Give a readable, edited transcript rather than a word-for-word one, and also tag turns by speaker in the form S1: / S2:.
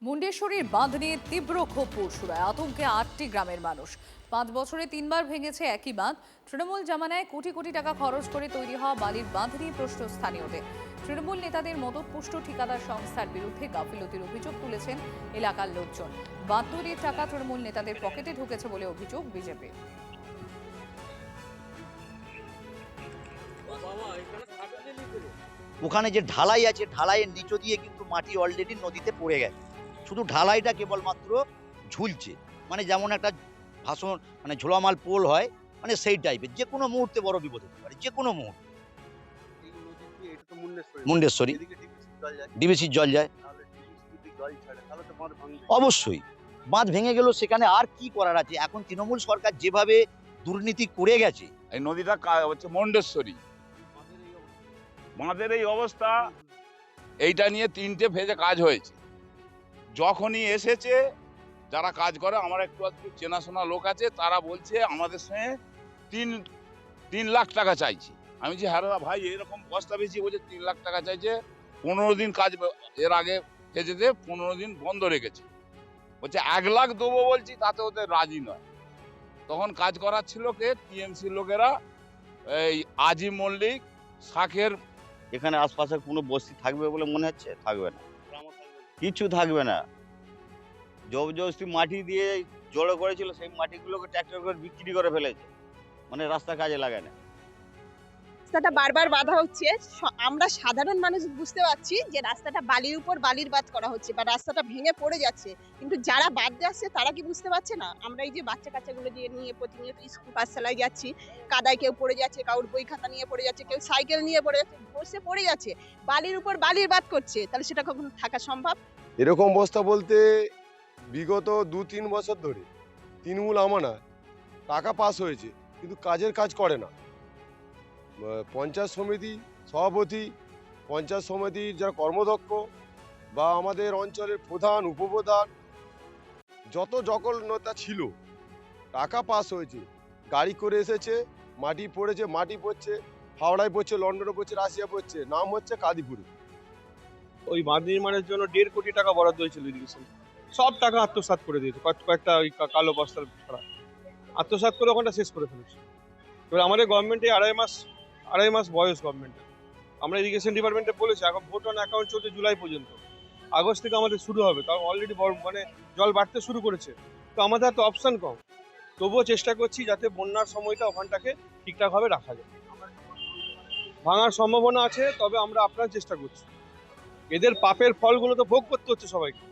S1: মুন্ডেশ্বরীর বাঁধ নিয়ে তীব্র ক্ষোভ পরশুরায়, আতঙ্কে 8টি গ্রামের মানুষ। 5 বছরে 3বার ভেঙেছে একই বাঁধ। তৃণমূল জামানায় কোটি কোটি টাকা খরচ করে তৈরি হওয়া বালির বাঁধ নিয়ে প্রশ্ন স্থানীয়দের। তৃণমূল নেতাদের মদতপুষ্ট ঠিকাদার সংস্থার বিরুদ্ধে গাফিলতির অভিযোগ তুলেছেন এলাকার লোকজন। বাঁধ তৈরির টাকা তৃণমূল নেতাদের পকেটে ঢুকেছে বলে অভিযোগ বিজেপি।
S2: ওখানে যে ঢালাই আছে, ঢালাইয়ের নিচ দিয়ে কিন্তু মাটি অলরেডি নদীতে পড়ে গেছে। শুধু ঢালাইটা কেবলমাত্র ঝুলছে, মানে যেমন একটা ভাষণ মানে ঝোলামাল পোল হয়, মানে সেই টাইপের। যে কোনো মুহূর্তে বড় বিপদ হতে পারে, যে কোনো মুহূর্তে। মুন্ডেশ্বরী ডিবিসির জল যায়, অবশ্যই বাঁধ ভেঙে গেল। সেখানে আর কি করার আছে? এখন তৃণমূল সরকার যেভাবে দুর্নীতি করে গেছে,
S3: এই নদীটা হচ্ছে মন্ডেশ্বরী। বাঁধের এই অবস্থা, এইটা নিয়ে 3টে ফেজে কাজ হয়েছে। যখনই এসেছে যারা কাজ করে, আমার একটু চেনাশোনা লোক আছে, তারা বলছে আমাদের সঙ্গে 3 লাখ টাকা চাইছে। আমি যে হ্যাঁ ভাই, এরকম বস্তা বেশি বলছে 3 লাখ টাকা চাইছে। 15 দিন কাজ, এর আগে ফেজেতে 15 দিন বন্ধ রেখেছে। বলছে 1 লাখ দেবো বলছি, তাতে ওদের রাজি নয়। তখন কাজ করার ছিল কে? টিএমসি লোকেরা, এই আজিম মল্লিক, শাখের।
S2: এখানে আশপাশে কোনো বস্তি থাকবে বলে মনে হচ্ছে? থাকবে না, কিছু থাকবে না। জবরদস্তি মাটি দিয়ে জড়ো করেছিল, সেই মাটিগুলোকে ট্র্যাক্টর করে বিক্রি করে ফেলেছে, মানে রাস্তা কাজে লাগায় না।
S4: রাস্তাটা বারবার বাধা হচ্ছে। আমরা সাধারণ মানুষ বুঝতে পারছি যে রাস্তাটা বালির উপর বালির বাঁধ করা হচ্ছে বা রাস্তাটা ভেঙে পড়ে যাচ্ছে, কিন্তু যারা বাঁধতে আসছে তারা কি বুঝতে পারছে না? আমরা এই যে বাচ্চা কাচ্চাগুলো দিয়ে নিয়ে প্রতিনিয়ত স্কুল পাঠশালায় যাচ্ছি, কাদায় কেউ পড়ে যাচ্ছে, কারোর বই খাতা নিয়ে পড়ে যাচ্ছে, কেউ সাইকেল নিয়ে পড়ে যাচ্ছে, বসে পড়ে যাচ্ছে, বালির উপর বালির বাঁধ করছে। তাহলে সেটা কখনো থাকা সম্ভব?
S5: এরকম অবস্থা বলতে বিগত 2-3 বছর ধরে তৃণমূল আমলায় টাকা পাস হয়েছে, কিন্তু কাজ করে না। পঞ্চায়েত সমিতি সভাপতি, পঞ্চায়েত সমিতির যারা কর্মদক্ষ বা আমাদের অঞ্চলের প্রধান উপপ্রধান, যত সকল নেতা ছিল, টাকা পাস হয়েছে, গাড়ি করে এসেছে, মাটি পড়েছে, মাটি পড়ছে, হাওড়ায় পড়ছে, লন্ডনে পড়ছে, রাশিয়া পড়ছে, নাম হচ্ছে কাদিপুরে।
S6: ওই বাঁধ নির্মাণের জন্য 1.5 কোটি টাকা বরাদ্দ হয়েছিল ইরিগেশন, সব টাকা আত্মসাৎ করে দিয়েছে। কয়েকটা ওই কালো বস্তার ছাড়া আত্মসাৎ করে ওখানটা শেষ করে ফেলেছে। এবার আমাদের গভর্নমেন্টে আড়াই মাস বয়স গভর্নমেন্টের। আমরা ইরিগেশন ডিপার্টমেন্টে বলেছি, এখন ভোট অন অ্যাকাউন্ট চলছে জুলাই পর্যন্ত, আগস্ট থেকে আমাদের শুরু হবে। কারণ অলরেডি মানে জল বাড়তে শুরু করেছে, তো আমাদের হাতে অপশান কম। তবুও চেষ্টা করছি যাতে বন্যার সময়টা ওখানটাকে ঠিকঠাকভাবে রাখা যায়। ভাঙার সম্ভাবনা আছে, তবে আমরা আপনার চেষ্টা করছি। এদের পাপের ফলগুলো তো ভোগ করতে হচ্ছে সবাইকে।